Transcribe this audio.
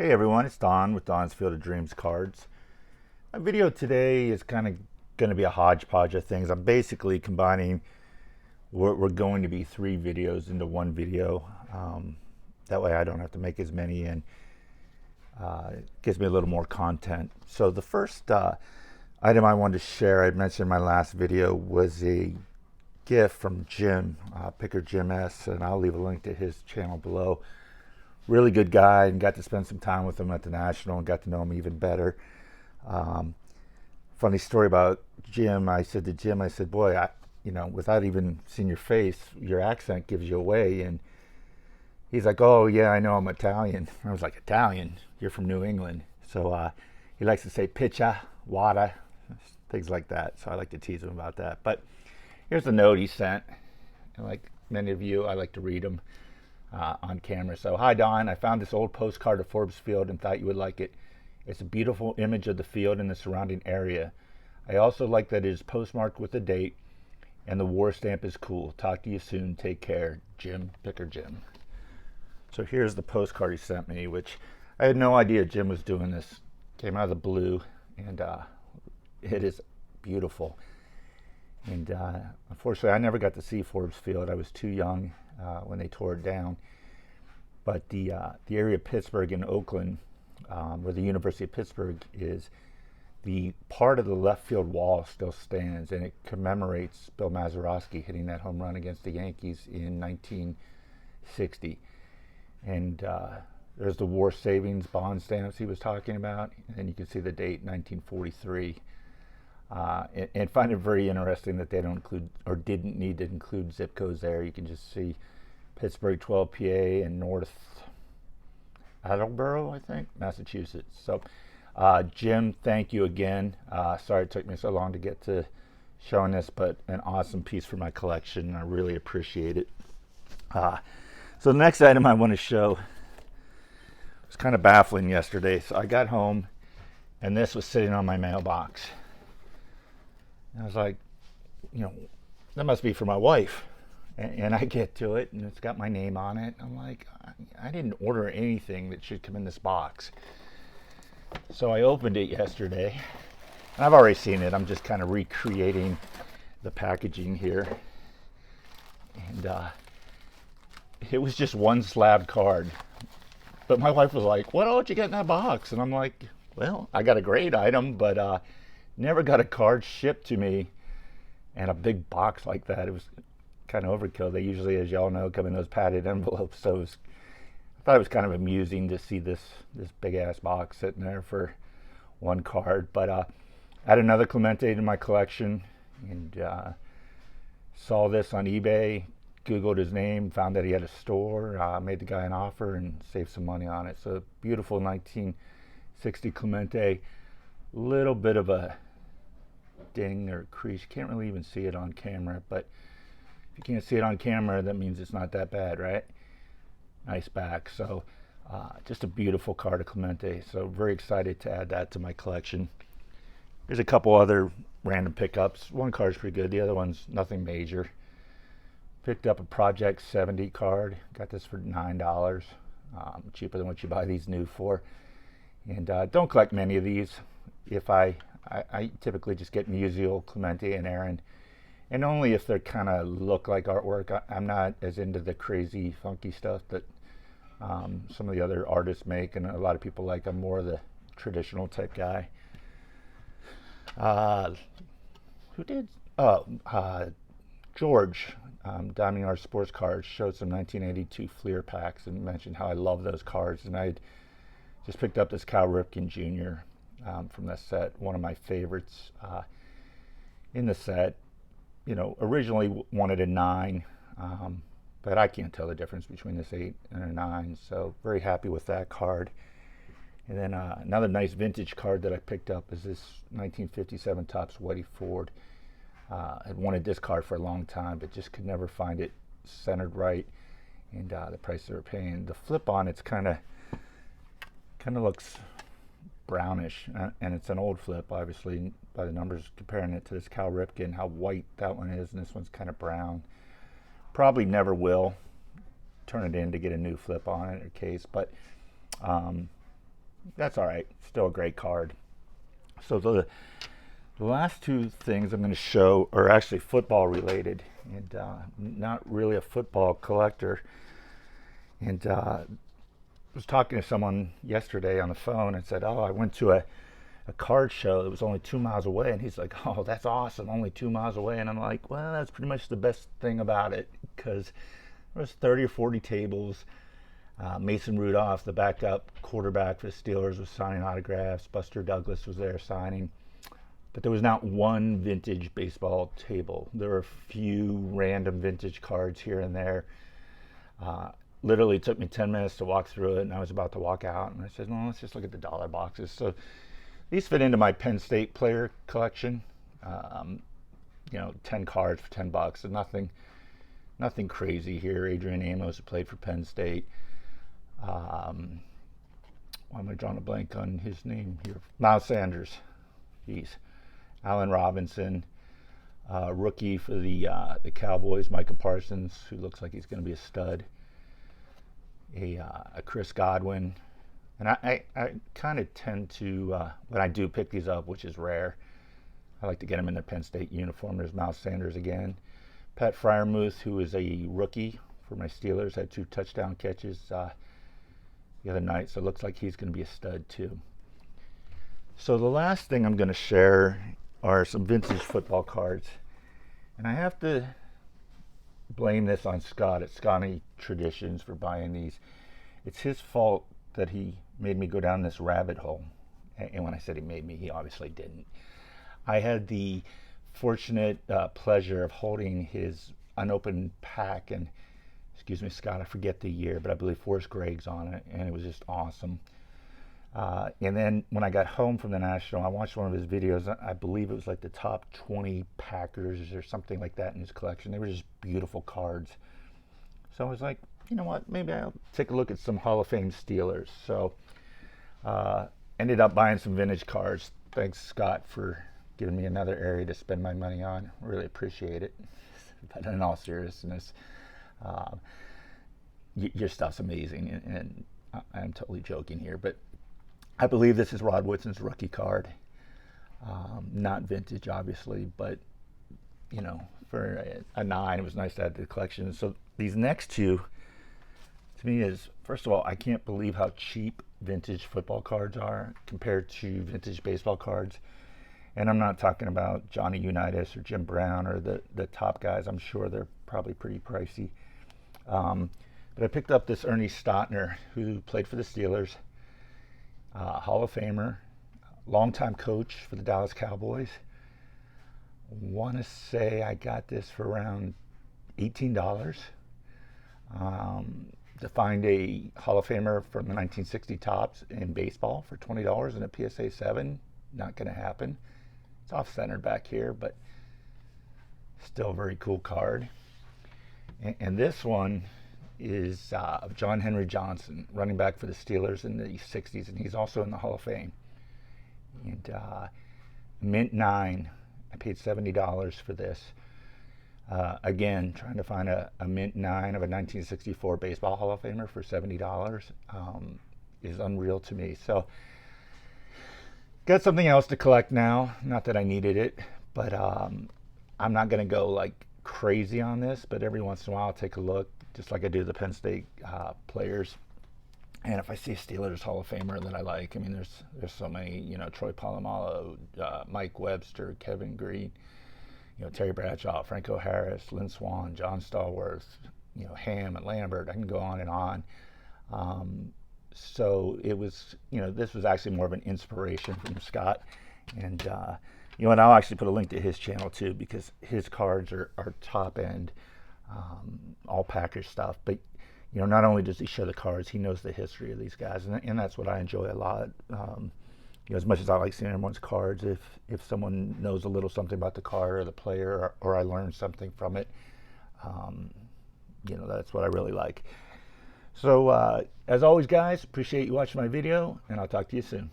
Hey everyone, it's Don with Don's Field of Dreams Cards. My video today is kind of going to be a hodgepodge of things. I'm basically combining what we're going to be 3 videos into one video. That way I don't have to make as many, and it gives me a little more content. So the first item I wanted to share, I mentioned in my last video, was a gift from Jim, PickerJimS, and I'll leave a link to his channel below. Really good guy, and got to spend some time with him at the National and got to know him even better. Funny story about Jim. I said to Jim, I said, boy, without even seeing your face, your accent gives you away. And he's like, oh yeah, I know, I'm Italian. I was like, Italian? You're from New England. So he likes to say piccia, water, things like that. So I like to tease him about that. But here's the note he sent. And like many of you, I like to read them on camera. So, hi Don, I found this old postcard of Forbes Field and thought you would like it. It's a beautiful image of the field and the surrounding area. I also like that it is postmarked with a date, and the war stamp is cool. Talk to you soon. Take care. Jim, PickerJim. So here's the postcard he sent me, which I had no idea Jim was doing this. Came out of the blue, and it is beautiful. And unfortunately, I never got to see Forbes Field. I was too young when they tore it down. But the area of Pittsburgh and Oakland, where the University of Pittsburgh is, the part of the left field wall still stands, and it commemorates Bill Mazeroski hitting that home run against the Yankees in 1960. And there's the war savings bond stamps he was talking about, and you can see the date, 1943. And find it very interesting that they don't include, or didn't need to include, zip codes there. You can just see Pittsburgh 12 PA and North Attleboro, I think, Massachusetts. So Jim, thank you again. Sorry it took me so long to get to showing this, but an awesome piece for my collection. I really appreciate it. So the next item I want to show was kind of baffling yesterday. So I got home and this was sitting on my mailbox. And I was like, that must be for my wife. And I get to it, and it's got my name on it. I'm like, I didn't order anything that should come in this box. So I opened it yesterday, and I've already seen it. I'm just kind of recreating the packaging here. And it was just one slab card. But my wife was like, what all did you get in that box? And I'm like, well, I got a great item, but never got a card shipped to me and a big box like that. It was kind of overkill. They usually, as y'all know, come in those padded envelopes. So I thought it was kind of amusing to see this big ass box sitting there for one card. But I had another Clemente in my collection, and saw this on eBay, Googled his name, found that he had a store, made the guy an offer and saved some money on it. So beautiful 1960 Clemente. Little bit of a ding or crease. Can't really even see it on camera, but if you can't see it on camera, that means it's not that bad, right? Nice back. So just a beautiful card of Clemente. So very excited to add that to my collection. There's a couple other random pickups. One card's pretty good. The other one's nothing major. Picked up a Project 70 card. Got this for $9. Cheaper than what you buy these new for. And don't collect many of these. If I typically just get Musial, Clemente, and Aaron, and only if they kind of look like artwork. I'm not as into the crazy, funky stuff that some of the other artists make, and a lot of people like. I'm more of the traditional type guy. Who did? George, Diamond Art Sports Cards, showed some 1982 Fleer packs and mentioned how I love those cards, and I just picked up this Cal Ripken Jr. From that set, one of my favorites in the set. Originally wanted a 9, but I can't tell the difference between this 8 and a 9, so very happy with that card. And then another nice vintage card that I picked up is this 1957 Topps Whitey Ford. I'd wanted this card for a long time, but just could never find it centered right, and the price they were paying. The flip on it's kind of looks brownish, and it's an old flip, obviously, by the numbers, comparing it to this Cal Ripken, how white that one is, and this one's kind of brown. Probably never will turn it in to get a new flip on it or case, but that's all right. Still a great card. So the last two things I'm going to show are actually football related, and not really a football collector. And I was talking to someone yesterday on the phone and said, "Oh, I went to a card show that was only 2 miles away," and he's like, "Oh, that's awesome, only 2 miles away." And I'm like, "Well, that's pretty much the best thing about it, because there was 30 or 40 tables. Mason Rudolph, the backup quarterback for the Steelers, was signing autographs. Buster Douglas was there signing. But there was not one vintage baseball table. There were a few random vintage cards here and there. Literally took me 10 minutes to walk through it, and I was about to walk out, and I said, well, let's just look at the dollar boxes. So these fit into my Penn State player collection. 10 cards for $10, and nothing crazy here. Adrian Amos, who played for Penn State. Why am I drawing a blank on his name here? Miles Sanders. Jeez. Allen Robinson, rookie for the Cowboys, Micah Parsons, who looks like he's going to be a stud. A Chris Godwin. And I kind of tend to, when I do pick these up, which is rare, I like to get them in their Penn State uniform. There's Miles Sanders again. Pat Freiermuth, who is a rookie for my Steelers, had 2 touchdown catches the other night, so it looks like he's going to be a stud too. So the last thing I'm going to share are some vintage football cards. And I have to blame this on Scott at Sconnie Traditions for buying these. It's his fault that he made me go down this rabbit hole. And when I said he made me, he obviously didn't. I had the fortunate pleasure of holding his unopened pack, and excuse me, Scott, I forget the year, but I believe Forrest Gregg's on it, and it was just awesome. And then when I got home from the National, I watched one of his videos. I believe it was like the top 20 Packers or something like that in his collection. They were just beautiful cards. So I was like, you know what, maybe I'll take a look at some Hall of Fame Steelers. So ended up buying some vintage cards. Thanks, Scott, for giving me another area to spend my money on. Really appreciate it. But in all seriousness, your stuff's amazing, and I'm totally joking here, but I believe this is Rod Woodson's rookie card. Not vintage, obviously, but for a 9, it was nice to add to the collection. So these next two, to me, is, first of all, I can't believe how cheap vintage football cards are compared to vintage baseball cards. And I'm not talking about Johnny Unitas or Jim Brown or the top guys. I'm sure they're probably pretty pricey. But I picked up this Ernie Stotner, who played for the Steelers, Hall of Famer, longtime coach for the Dallas Cowboys. Want to say I got this for around $18. To find a Hall of Famer from the 1960 Topps in baseball for $20 in a PSA 7, not going to happen. It's off-centered back here, but still a very cool card. And this one is of John Henry Johnson, running back for the Steelers in the 60s, and he's also in the Hall of Fame. And mint 9, I paid $70 for this. Again, trying to find a mint 9 of a 1964 baseball Hall of Famer for $70 is unreal to me. So got something else to collect now. Not that I needed it, but I'm not going to go like crazy on this, but every once in a while I'll take a look, just like I do the Penn State players. And if I see a Steelers Hall of Famer that I like, I mean, there's so many, Troy Polamalu, Mike Webster, Kevin Green, Terry Bradshaw, Franco Harris, Lynn Swann, John Stallworth, Ham and Lambert. I can go on and on. So it was, this was actually more of an inspiration from Scott. And, and I'll actually put a link to his channel too, because his cards are top end, all Packers stuff. But, not only does he show the cards, he knows the history of these guys. And that's what I enjoy a lot. As much as I like seeing everyone's cards, if someone knows a little something about the card or the player, or I learn something from it, that's what I really like. So, as always, guys, appreciate you watching my video, and I'll talk to you soon.